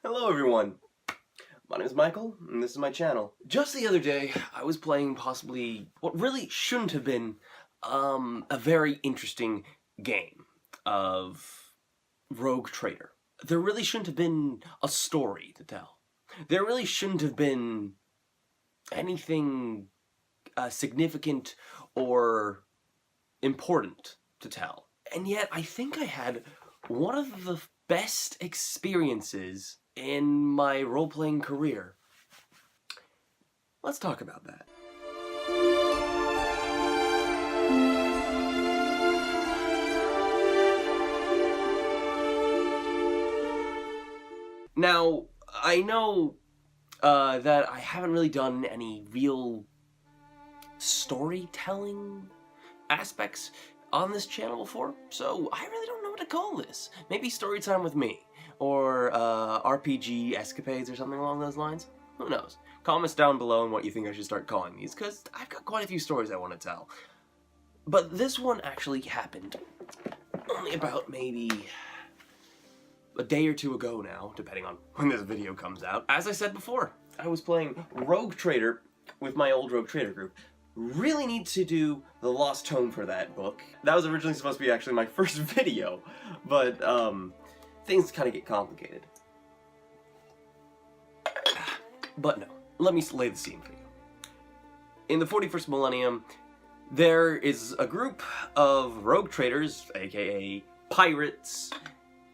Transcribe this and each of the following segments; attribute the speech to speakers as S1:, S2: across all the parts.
S1: Hello everyone. My name is Michael, and this is my channel. Just the other day, I was playing possibly what really shouldn't have been a very interesting game of Rogue Trader. There really shouldn't have been a story to tell. There really shouldn't have been anything significant or important to tell. And yet, I think I had one of the best experiences in my role-playing career. Let's talk about that. Now, I know that I haven't really done any real storytelling aspects on this channel before, so I really don't know what to call this. Maybe story time with me, or RPG escapades or something along those lines. Who knows? Comments down below on what you think I should start calling these, because I've got quite a few stories I want to tell. But this one actually happened only about maybe a day or two ago now, depending on when this video comes out. As I said before, I was playing Rogue Trader with my old Rogue Trader group. Really need to do the Lost Tome for that book. That was originally supposed to be actually my first video, but things kind of get complicated. But no, let me lay the scene for you. In the 41st millennium, there is a group of rogue traders, aka pirates,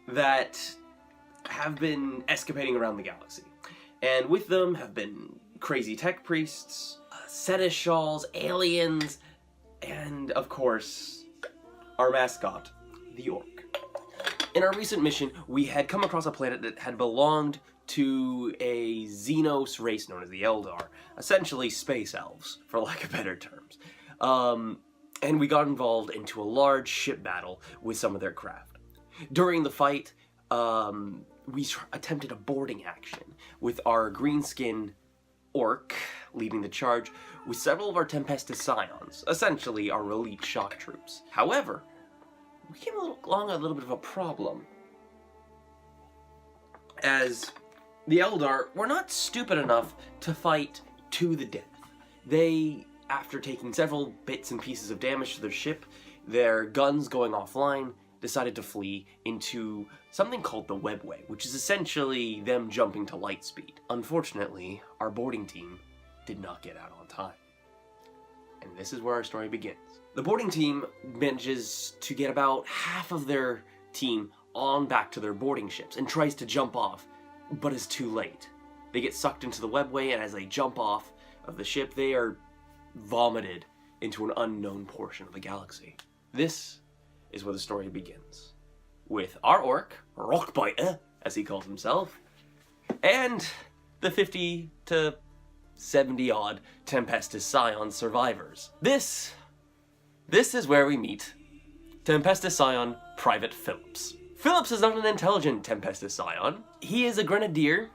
S1: that have been escapading around the galaxy. And with them have been crazy tech priests, seneschals, aliens, and of course, our mascot, the orc. In our recent mission, we had come across a planet that had belonged to a Xenos race known as the Eldar, essentially space elves, for lack of better terms. And we got involved into a large ship battle with some of their craft. During the fight, we attempted a boarding action with our green-skin orc leading the charge with several of our Tempestus Scions, essentially our elite shock troops. However, we came along a little bit of a problem, as the Eldar were not stupid enough to fight to the death. They, after taking several bits and pieces of damage to their ship, their guns going offline, decided to flee into something called the webway, which is essentially them jumping to light speed. Unfortunately, our boarding team did not get out on time. And this is where our story begins. The boarding team manages to get about half of their team on back to their boarding ships and tries to jump off, but is too late. They get sucked into the webway, and as they jump off of the ship, they are vomited into an unknown portion of the galaxy. This is where the story begins, with our orc, Rockbiter, as he calls himself, and the 50 to 70 odd Tempestus Scion survivors. This is where we meet Tempestus Scion Private Phillips. Phillips is not an intelligent Tempestus Scion. He is a grenadier,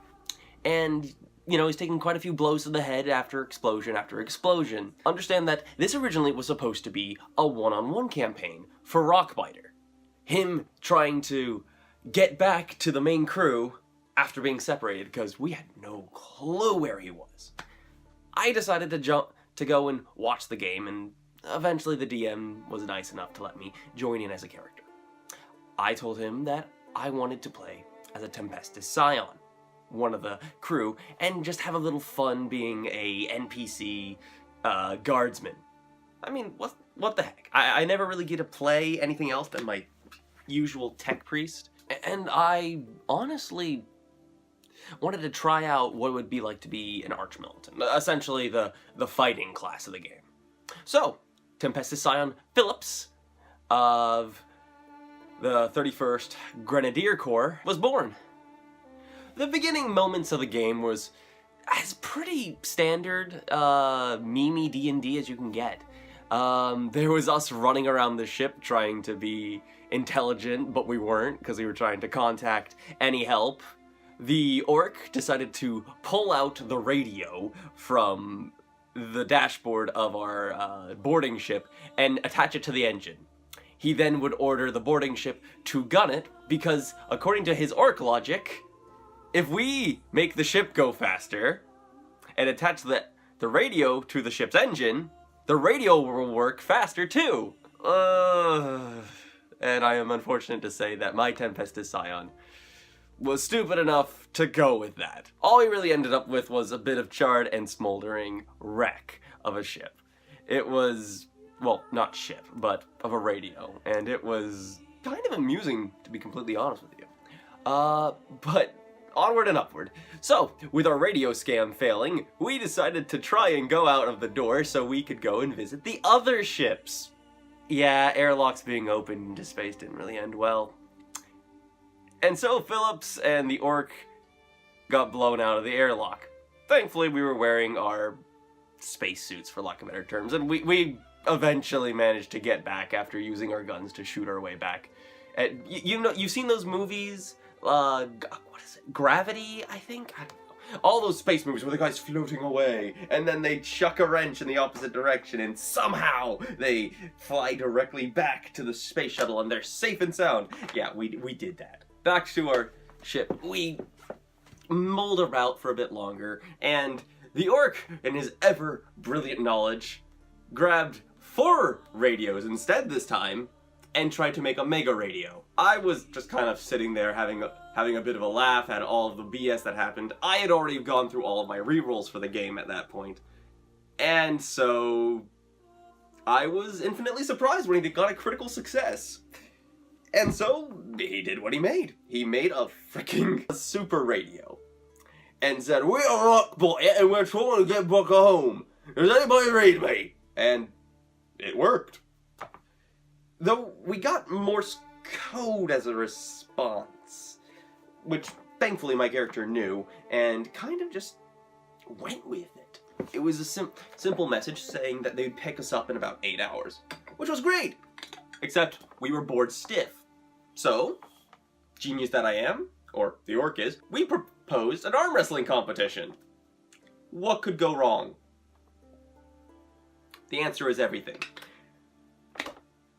S1: and he's taken quite a few blows to the head after explosion after explosion. Understand that this originally was supposed to be a one-on-one campaign for Rockbiter. Him trying to get back to the main crew after being separated, because we had no clue where he was. I decided to go and watch the game, and eventually the DM was nice enough to let me join in as a character. I told him that I wanted to play as a Tempestus Scion, one of the crew, and just have a little fun being a NPC guardsman. I mean, what the heck? I never really get to play anything else than my usual tech priest, and I honestly wanted to try out what it would be like to be an arch-militant, essentially the fighting class of the game. So, Tempestus Scion Phillips of the 31st Grenadier Corps was born. The beginning moments of the game was as pretty standard, memey D&D as you can get. There was us running around the ship trying to be intelligent, but we weren't, because we were trying to contact any help. The orc decided to pull out the radio from the dashboard of our boarding ship and attach it to the engine. He then would order the boarding ship to gun it, because according to his orc logic, if we make the ship go faster and attach the radio to the ship's engine, the radio will work faster too. And I am unfortunate to say that my Tempestus Scion was stupid enough to go with that. All we really ended up with was a bit of charred and smoldering wreck of a ship. It was, well, not ship, but of a radio, and it was kind of amusing, to be completely honest with you. But onward and upward. So, with our radio scam failing, we decided to try and go out of the door so we could go and visit the other ships. Yeah, airlocks being opened into space didn't really end well. And so Phillips and the orc got blown out of the airlock. Thankfully, we were wearing our spacesuits, for lack of better terms, and we eventually managed to get back after using our guns to shoot our way back. You know, you've seen those movies, what is it, Gravity, I think? I don't know. All those space movies where the guy's floating away, and then they chuck a wrench in the opposite direction, and somehow they fly directly back to the space shuttle, and they're safe and sound. Yeah, we did that. Back to our ship, we mulled about for a bit longer, and the orc, in his ever-brilliant knowledge, grabbed 4 radios instead this time, and tried to make a mega radio. I was just kind of sitting there having a bit of a laugh at all of the BS that happened. I had already gone through all of my rerolls for the game at that point, and so I was infinitely surprised when he got a critical success. And so, he did what he made. He made a freaking super radio. And said, "We are Rock Boy, and we're trying to get back home. Does anybody read me?" And it worked. Though, we got Morse code as a response. Which, thankfully, my character knew, and kind of just went with it. It was a simple message saying that they'd pick us up in about 8 hours. Which was great! Except, we were bored stiff. So, genius that I am, or the orc is, we proposed an arm wrestling competition. What could go wrong? The answer is everything.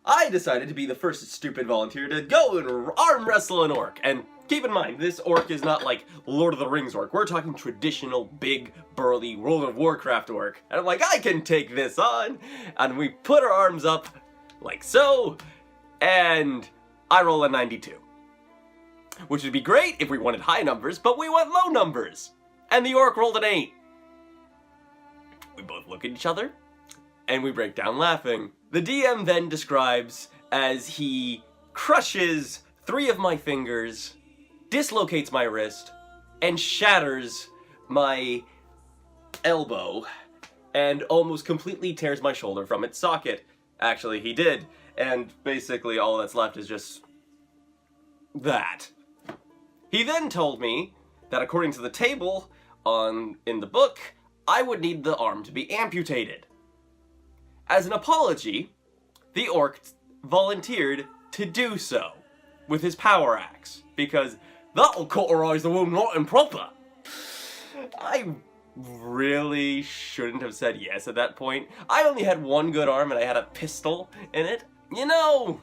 S1: I decided to be the first stupid volunteer to go and arm wrestle an orc. And keep in mind, this orc is not like Lord of the Rings orc. We're talking traditional, big, burly World of Warcraft orc. And I'm like, I can take this on. And we put our arms up like so, and I roll a 92. Which would be great if we wanted high numbers, but we want low numbers. And the orc rolled an 8. We both look at each other, and we break down laughing. The DM then describes as he crushes 3 of my fingers, dislocates my wrist, and shatters my elbow, and almost completely tears my shoulder from its socket. Actually, he did. And basically all that's left is just that. He then told me that according to the table in the book, I would need the arm to be amputated. As an apology, the orc volunteered to do so with his power axe, because that'll cauterize the wound not improper. I really shouldn't have said yes at that point. I only had one good arm and I had a pistol in it. You know,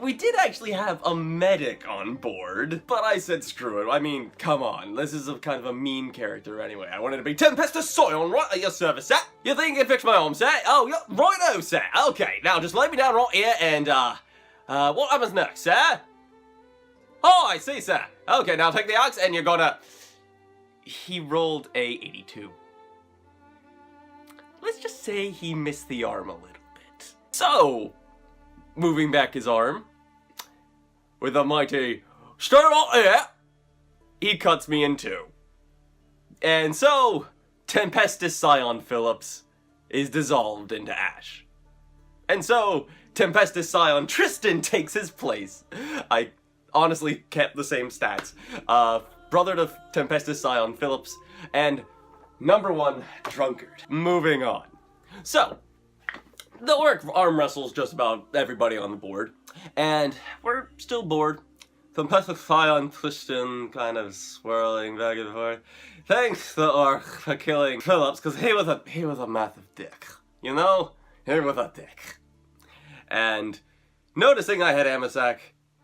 S1: we did actually have a medic on board, but I said screw it. I mean, come on, this is kind of a mean character anyway. I wanted to be Tempestus Scion right at your service, sir. You think you can fix my arm, sir? Oh, yeah, righto, sir. Okay, now just lay me down right here and, what happens next, sir? Oh, I see, sir. Okay, now take the axe and you're gonna... He rolled a 82. Let's just say he missed the arm a little bit. So, moving back his arm, with a mighty, stay right here, he cuts me in 2. And so, Tempestus Scion Phillips is dissolved into ash. And so, Tempestus Scion Tristan takes his place. I honestly kept the same stats. Brother to Tempestus Scion Phillips, and number 1, drunkard. Moving on. So, the orc arm wrestles just about everybody on the board, and we're still bored. Tempestus Scion Tristan kind of swirling back and forth. Thanks, the orc, for killing Phillips, because he was a massive dick. You know? He was a dick. And noticing I had Amasac,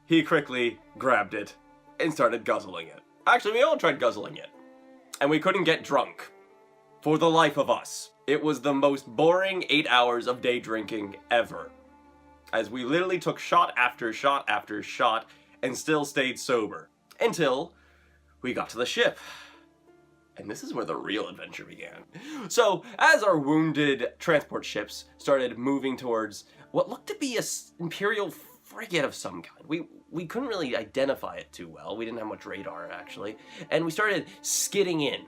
S1: he quickly grabbed it and started guzzling it. Actually, we all tried guzzling it. And we couldn't get drunk. For the life of us. It was the most boring 8 hours of day drinking ever. As we literally took shot after shot after shot and still stayed sober. Until we got to the ship. And this is where the real adventure began. So, as our wounded transport ships started moving towards what looked to be an Imperial frigate of some kind. We couldn't really identify it too well. We didn't have much radar, actually. And we started skidding in.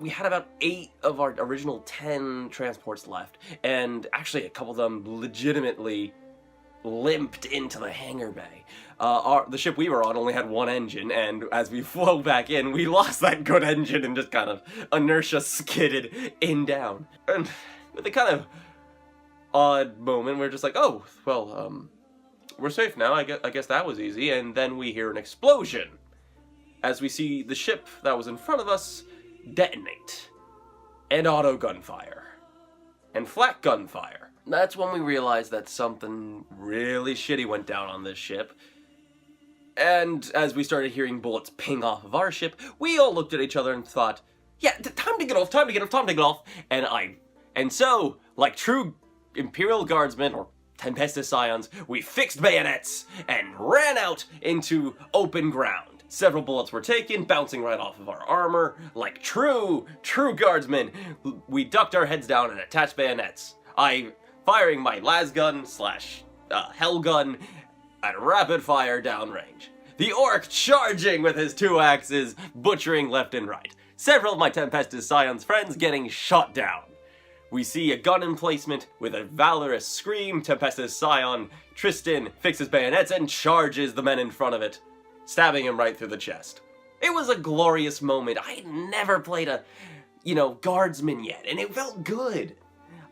S1: We had about 8 of our original 10 transports left. And actually, a couple of them legitimately limped into the hangar bay. The ship we were on only had 1 engine, and as we flew back in, we lost that good engine and just kind of inertia skidded in down. And with a kind of odd moment, we're just like, oh, well, we're safe now. I guess that was easy. And then we hear an explosion as we see the ship that was in front of us detonate, and auto gunfire, and flak gunfire. That's when we realized that something really shitty went down on this ship. And as we started hearing bullets ping off of our ship, we all looked at each other and thought, yeah, time to get off, time to get off, time to get off. And so, like true Imperial Guardsmen, or Tempestus Scions, we fixed bayonets and ran out into open ground. Several bullets were taken, bouncing right off of our armor. Like true Guardsmen, we ducked our heads down and attached bayonets. Firing my lasgun / hell gun at rapid fire downrange. The orc charging with his 2 axes, butchering left and right. Several of my Tempestus Scions friends getting shot down. We see a gun emplacement with a valorous scream. Tempestus Scion Tristan fixes bayonets and charges the men in front of it, stabbing him right through the chest. It was a glorious moment. I had never played a, guardsman yet, and it felt good.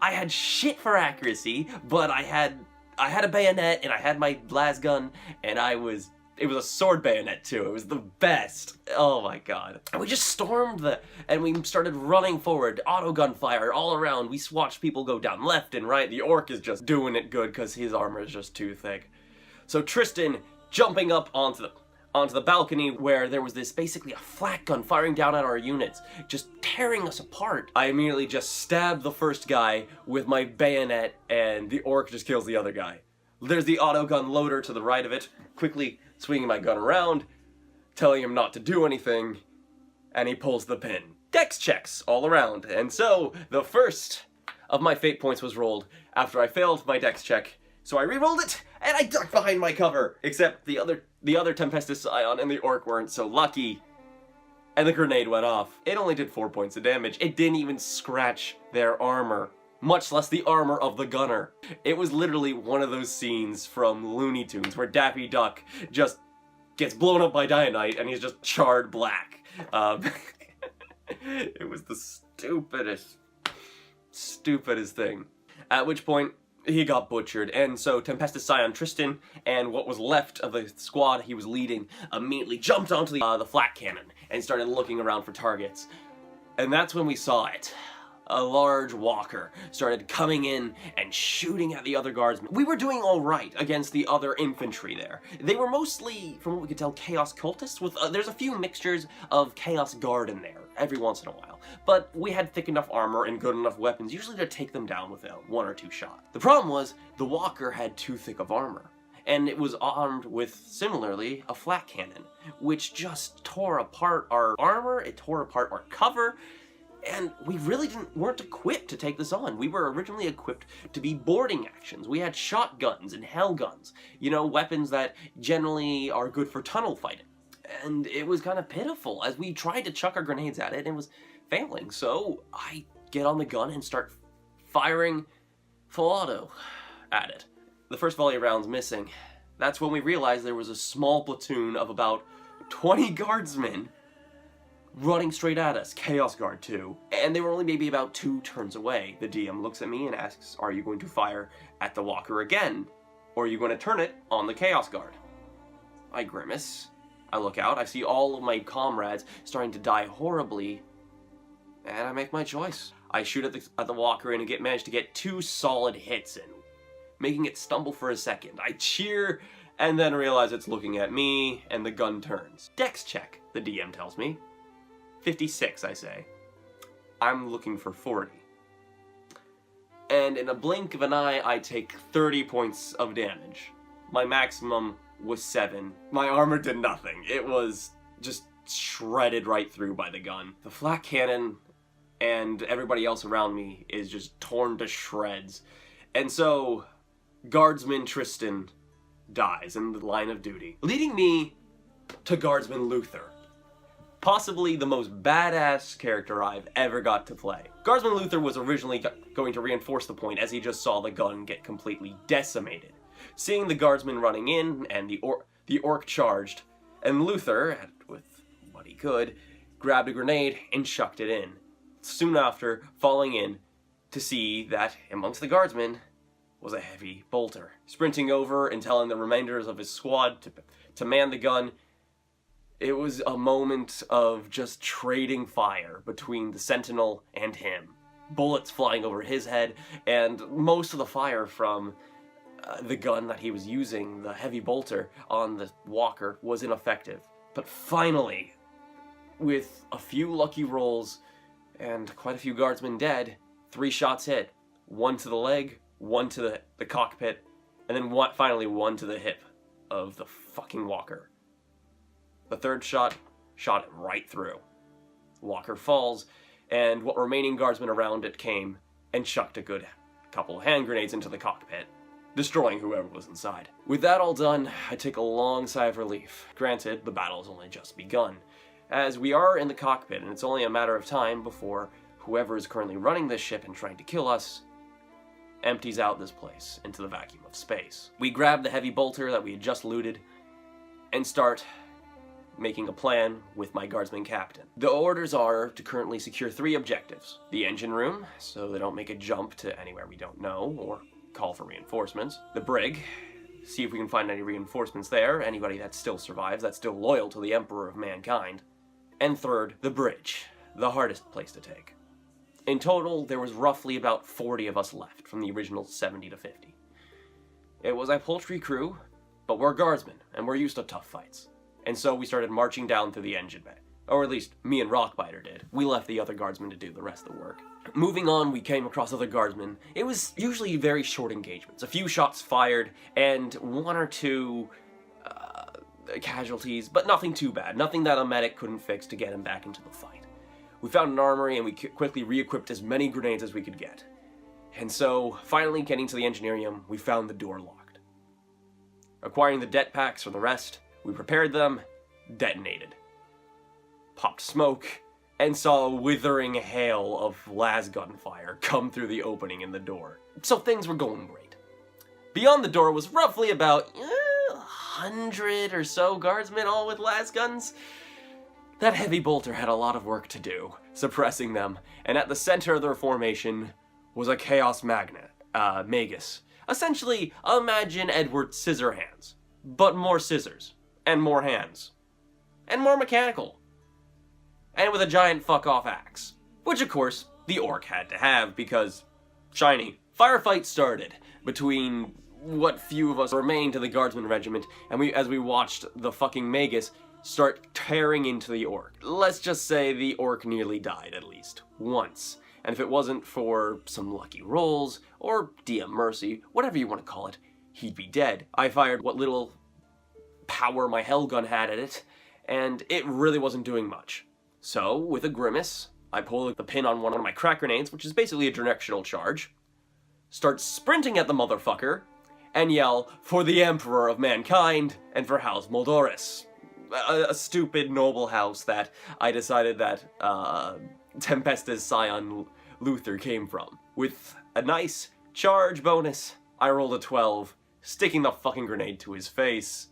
S1: I had shit for accuracy, but I had a bayonet, and I had my lasgun, and it was a sword bayonet too. It was the best. Oh my god. And we just stormed and we started running forward, auto gunfire all around. We watched people go down left and right. The orc is just doing it good because his armor is just too thick. So Tristan jumping up onto the balcony where there was basically a flak gun firing down at our units, just tearing us apart. I immediately just stabbed the first guy with my bayonet, and the orc just kills the other guy. There's the auto gun loader to the right of it, quickly swinging my gun around, telling him not to do anything, and he pulls the pin. Dex checks all around, and so the first of my fate points was rolled after I failed my dex check. So I re-rolled it, and I ducked behind my cover, except the other Tempestus Scion and the orc weren't so lucky, and the grenade went off. It only did 4 points of damage. It didn't even scratch their armor, much less the armor of the gunner. It was literally one of those scenes from Looney Tunes where Daffy Duck just gets blown up by dynamite and he's just charred black. It was the stupidest thing. At which point, he got butchered, and so Tempestus Scion Tristan and what was left of the squad he was leading immediately jumped onto the flak cannon and started looking around for targets. And that's when we saw it. A large walker started coming in and shooting at the other guardsmen. We were doing all right against the other infantry there. They were mostly, from what we could tell, Chaos Cultists, with there's a few mixtures of Chaos Guard in there every once in a while. But we had thick enough armor and good enough weapons usually to take them down with 1 or 2 shots. The problem was, the walker had too thick of armor, and it was armed with, similarly, a flak cannon, which just tore apart our armor, it tore apart our cover, and we really weren't equipped to take this on. We were originally equipped to be boarding actions. We had shotguns and hell guns, weapons that generally are good for tunnel fighting. And it was kind of pitiful as we tried to chuck our grenades at it and it was failing. So I get on the gun and start firing full auto at it. The first volley of rounds missing. That's when we realized there was a small platoon of about 20 guardsmen running straight at us, Chaos Guard too. And they were only maybe about 2 turns away. The DM looks at me and asks, are you going to fire at the walker again? Or are you going to turn it on the Chaos Guard? I grimace. I look out, I see all of my comrades starting to die horribly, and I make my choice. I shoot at the walker and manage to get 2 solid hits in, making it stumble for a second. I cheer and then realize it's looking at me, and the gun turns. Dex check, the DM tells me. 56, I say. I'm looking for 40. And in a blink of an eye, I take 30 points of damage. My maximum was 7. My armor did nothing. It was just shredded right through by the gun. The flak cannon and everybody else around me is just torn to shreds. And so, Guardsman Tristan dies in the line of duty, leading me to Guardsman Luther. Possibly the most badass character I've ever got to play. Guardsman Luther was originally going to reinforce the point as he just saw the gun get completely decimated. Seeing the guardsman running in and the orc charged, and Luther, with what he could, grabbed a grenade and chucked it in. Soon after, falling in to see that amongst the guardsmen was a heavy bolter. Sprinting over and telling the remainders of his squad to man the gun, it was a moment of just trading fire between the sentinel and him. Bullets flying over his head, and most of the fire from the gun that he was using, the heavy bolter, on the walker was ineffective. But finally, with a few lucky rolls and quite a few guardsmen dead, 3 shots hit. 1 to the leg, 1 to the cockpit, and then finally 1 to the hip of the fucking walker. The third shot shot it right through. Walker falls, and what remaining guardsmen around it came and chucked a good couple of hand grenades into the cockpit, destroying whoever was inside. With that all done, I take a long sigh of relief. Granted, the battle's only just begun, as we are in the cockpit, and it's only a matter of time before whoever is currently running this ship and trying to kill us empties out this place into the vacuum of space. We grab the heavy bolter that we had just looted and start making a plan with my guardsman captain. The orders are to currently secure 3 objectives. The engine room, so they don't make a jump to anywhere we don't know or call for reinforcements. The brig, see if we can find any reinforcements there, anybody that still survives, that's still loyal to the Emperor of Mankind. And third, the bridge, the hardest place to take. In total, there was roughly about 40 of us left from the original 70 to 50. It was a paltry crew, but we're guardsmen, and we're used to tough fights. And so we started marching down through the engine bay. Or at least, me and Rockbiter did. We left the other guardsmen to do the rest of the work. Moving on, we came across other guardsmen. It was usually very short engagements. A few shots fired, and 1 or 2 casualties, but nothing too bad. Nothing that a medic couldn't fix to get him back into the fight. We found an armory, and we quickly re-equipped as many grenades as we could get. And so, finally getting to the engineering room, we found the door locked. Acquiring the det packs for the rest, we prepared them, detonated, popped smoke, and saw a withering hail of las gunfire come through the opening in the door. So things were going great. Beyond the door was roughly about 100 or so guardsmen, all with las guns. That heavy bolter had a lot of work to do, suppressing them, and at the center of their formation was a Chaos Magus. Essentially, imagine Edward Scissorhands, but more scissors, and more hands, and more mechanical, and with a giant fuck-off axe. Which, of course, the orc had to have, because, shiny. Firefight started between what few of us remained to the guardsman regiment, and as we watched the fucking Magus start tearing into the orc. Let's just say the orc nearly died at least once. And if it wasn't for some lucky rolls, or DM mercy, whatever you want to call it, he'd be dead. I fired what little power my hell gun had at it, and it really wasn't doing much. So, with a grimace, I pull the pin on one of my crack grenades, which is basically a directional charge, start sprinting at the motherfucker, and yell, "For the Emperor of Mankind, and for House Moldoris." A stupid noble house that I decided that Tempesta's scion Luther came from. With a nice charge bonus, I rolled a 12, sticking the fucking grenade to his face,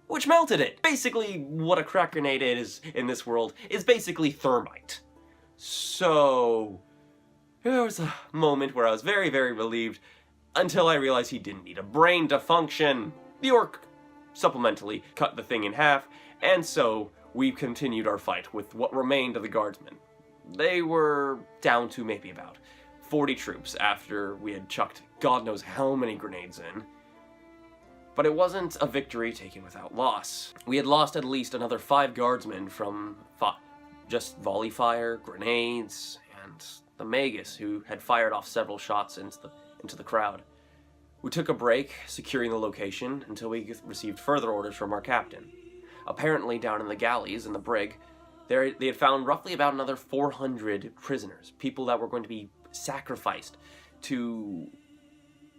S1: which melted it. Basically, what a crack grenade is in this world is basically thermite. So, there was a moment where I was very, very relieved, until I realized he didn't need a brain to function. The orc supplementally cut the thing in half, and so we continued our fight with what remained of the guardsmen. They were down to maybe about 40 troops after we had chucked God knows how many grenades in. But it wasn't a victory taken without loss. We had lost at least another 5 guardsmen from just volley fire, grenades, and the Magus, who had fired off several shots into the crowd. We took a break, securing the location, until we received further orders from our captain. Apparently, down in the galleys in the brig, they had found roughly about another 400 prisoners, people that were going to be sacrificed to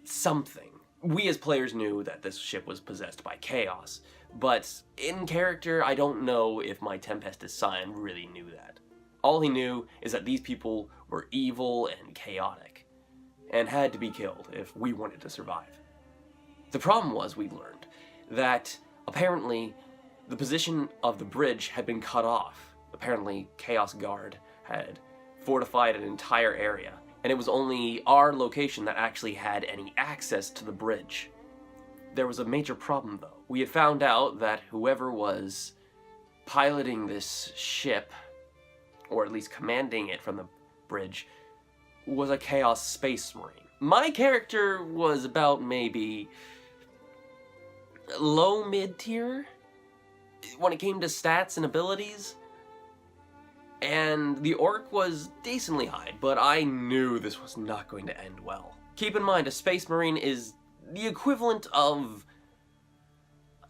S1: something. We as players knew that this ship was possessed by chaos, but in character, I don't know if my Tempestus Scion really knew that. All he knew is that these people were evil and chaotic, and had to be killed if we wanted to survive. The problem was, we learned, that apparently the position of the bridge had been cut off. Apparently, Chaos Guard had fortified an entire area, and it was only our location that actually had any access to the bridge. There was a major problem, though. We had found out that whoever was piloting this ship, or at least commanding it from the bridge, was a Chaos Space Marine. My character was about maybe low mid-tier when it came to stats and abilities. And the orc was decently high, but I knew this was not going to end well. Keep in mind, a Space Marine is the equivalent of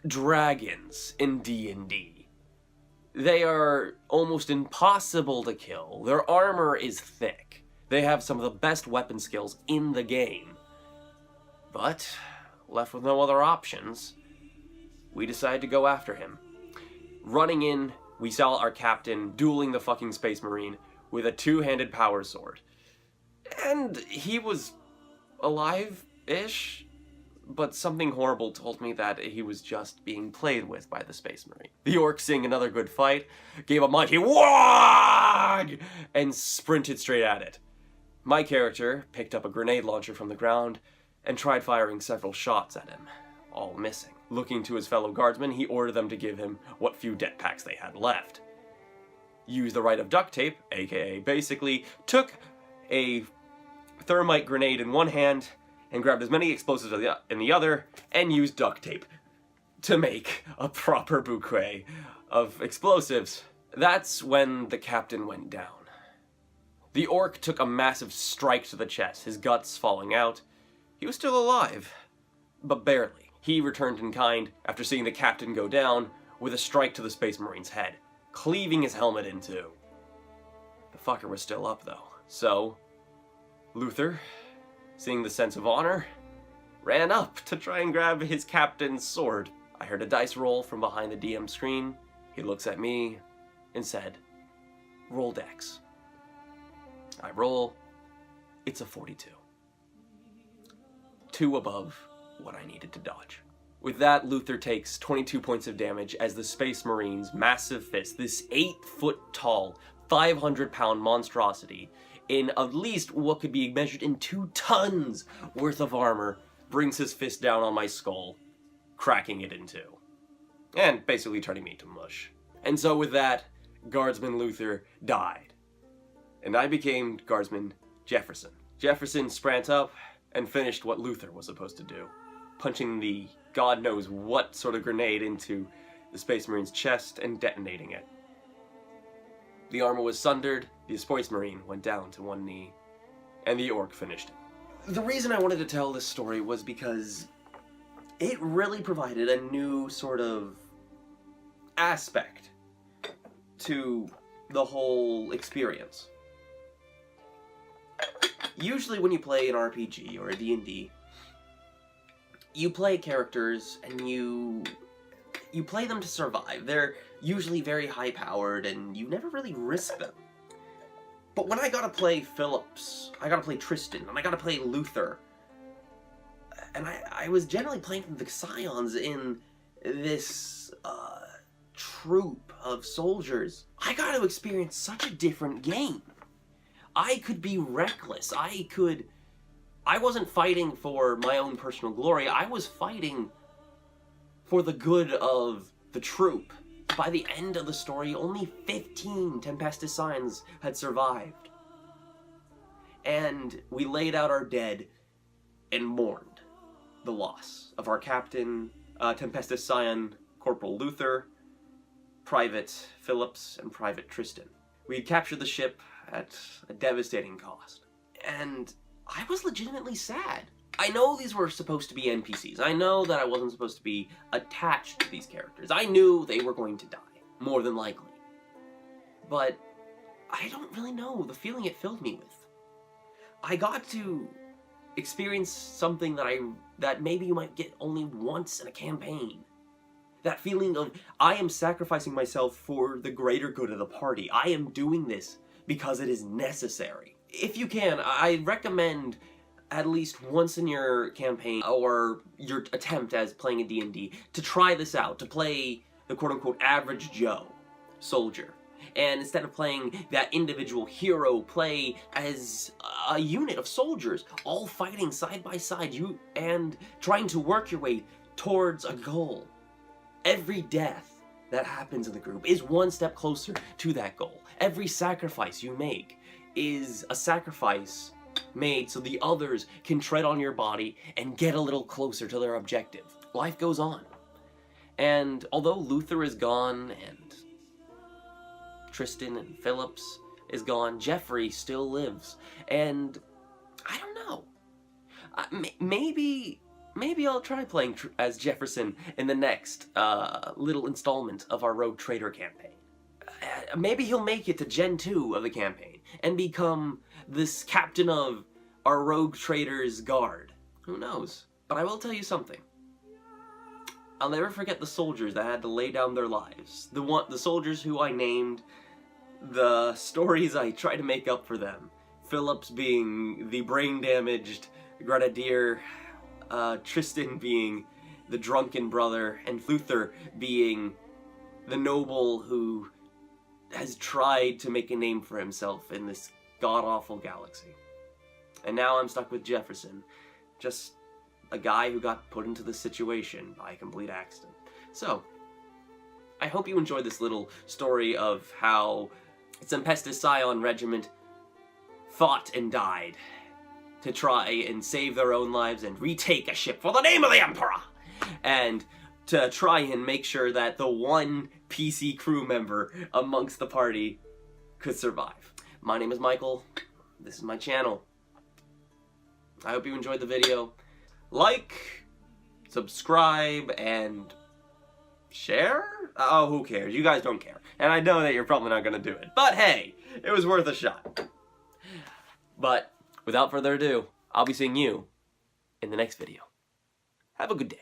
S1: dragons in D&D. They are almost impossible to kill. Their armor is thick. They have some of the best weapon skills in the game. But, left with no other options, we decided to go after him. Running in, we saw our captain dueling the fucking Space Marine with a 2-handed power sword. And he was alive-ish, but something horrible told me that he was just being played with by the Space Marine. The orc, seeing another good fight, gave a mighty wag and sprinted straight at it. My character picked up a grenade launcher from the ground and tried firing several shots at him, all missing. Looking to his fellow guardsmen, he ordered them to give him what few det packs they had left. Used the rite of duct tape, aka basically took a thermite grenade in one hand and grabbed as many explosives in the other and used duct tape to make a proper bouquet of explosives. That's when the captain went down. The orc took a massive strike to the chest, his guts falling out. He was still alive, but barely. He returned in kind after seeing the captain go down with a strike to the Space Marine's head, cleaving his helmet in two. The fucker was still up, though. So, Luther, seeing the sense of honor, ran up to try and grab his captain's sword. I heard a dice roll from behind the DM screen. He looks at me and said, "Roll dex." I roll. It's a 42. 2 above what I needed to dodge. With that, Luther takes 22 points of damage as the Space Marine's massive fist, this 8-foot-tall, 500-pound monstrosity, in at least what could be measured in 2 tons worth of armor, brings his fist down on my skull, cracking it in 2. And basically turning me to mush. And so with that, Guardsman Luther died. And I became Guardsman Jefferson. Jefferson sprang up and finished what Luther was supposed to do, punching the god knows what sort of grenade into the Space Marine's chest and detonating it. The armor was sundered, the Space Marine went down to one knee, and the orc finished it. The reason I wanted to tell this story was because it really provided a new sort of aspect to the whole experience. Usually when you play an RPG or a D&D, you play characters and you play them to survive. They're usually very high-powered and you never really risk them. But when I gotta play Phillips, I gotta play Tristan, and I gotta play Luther, and I was generally playing the Scions in this troop of soldiers, I got to experience such a different game. I could be reckless. I wasn't fighting for my own personal glory. I was fighting for the good of the troop. By the end of the story, only 15 Tempestus Scions had survived. And we laid out our dead and mourned. the loss of our captain, Tempestus Scion, Corporal Luther, Private Phillips, and Private Tristan. We had captured the ship at a devastating cost, and I was legitimately sad. I know these were supposed to be NPCs. I know that I wasn't supposed to be attached to these characters. I knew they were going to die, more than likely. But I don't really know the feeling it filled me with. I got to experience something that maybe you might get only once in a campaign. That feeling of, I am sacrificing myself for the greater good of the party. I am doing this because it is necessary. If you can, I recommend at least once in your campaign, or your attempt as playing a D&D, to try this out, to play the quote-unquote average Joe soldier. And instead of playing that individual hero, play as a unit of soldiers, all fighting side by side, and trying to work your way towards a goal. Every death that happens in the group is one step closer to that goal. Every sacrifice you make is a sacrifice made so the others can tread on your body and get a little closer to their objective. Life goes on. And although Luther is gone and Tristan and Phillips is gone, Jeffrey still lives. And I don't know. Maybe I'll try playing as Jefferson in the next little installment of our Rogue Trader campaign. Maybe he'll make it to Gen 2 of the campaign and become this captain of our Rogue Trader's guard. Who knows? But I will tell you something. I'll never forget the soldiers that had to lay down their lives. The soldiers who I named, the stories I tried to make up for them. Phillips being the brain-damaged grenadier, Tristan being the drunken brother, and Luther being the noble who has tried to make a name for himself in this god-awful galaxy. And now I'm stuck with Jefferson, just a guy who got put into this situation by a complete accident. So, I hope you enjoyed this little story of how Tempestus Scion Regiment fought and died to try and save their own lives and retake a ship for the name of the Emperor! And to try and make sure that the one PC crew member amongst the party could survive. My name is Michael. This is my channel. I hope you enjoyed the video. Like, subscribe, and share? Oh, who cares? You guys don't care. And I know that you're probably not gonna do it. But hey, it was worth a shot. But without further ado, I'll be seeing you in the next video. Have a good day.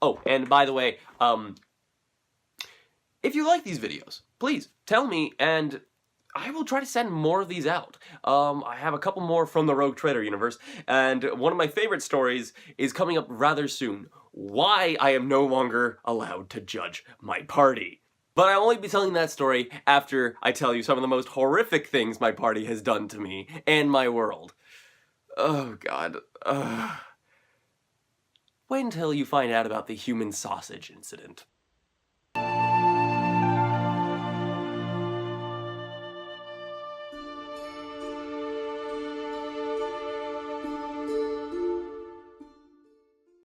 S1: Oh, and by the way, if you like these videos, please tell me, and I will try to send more of these out. I have a couple more from the Rogue Trader universe, and one of my favorite stories is coming up rather soon. Why I am no longer allowed to judge my party. But I'll only be telling that story after I tell you some of the most horrific things my party has done to me and my world. Oh God. Wait until you find out about the human sausage incident.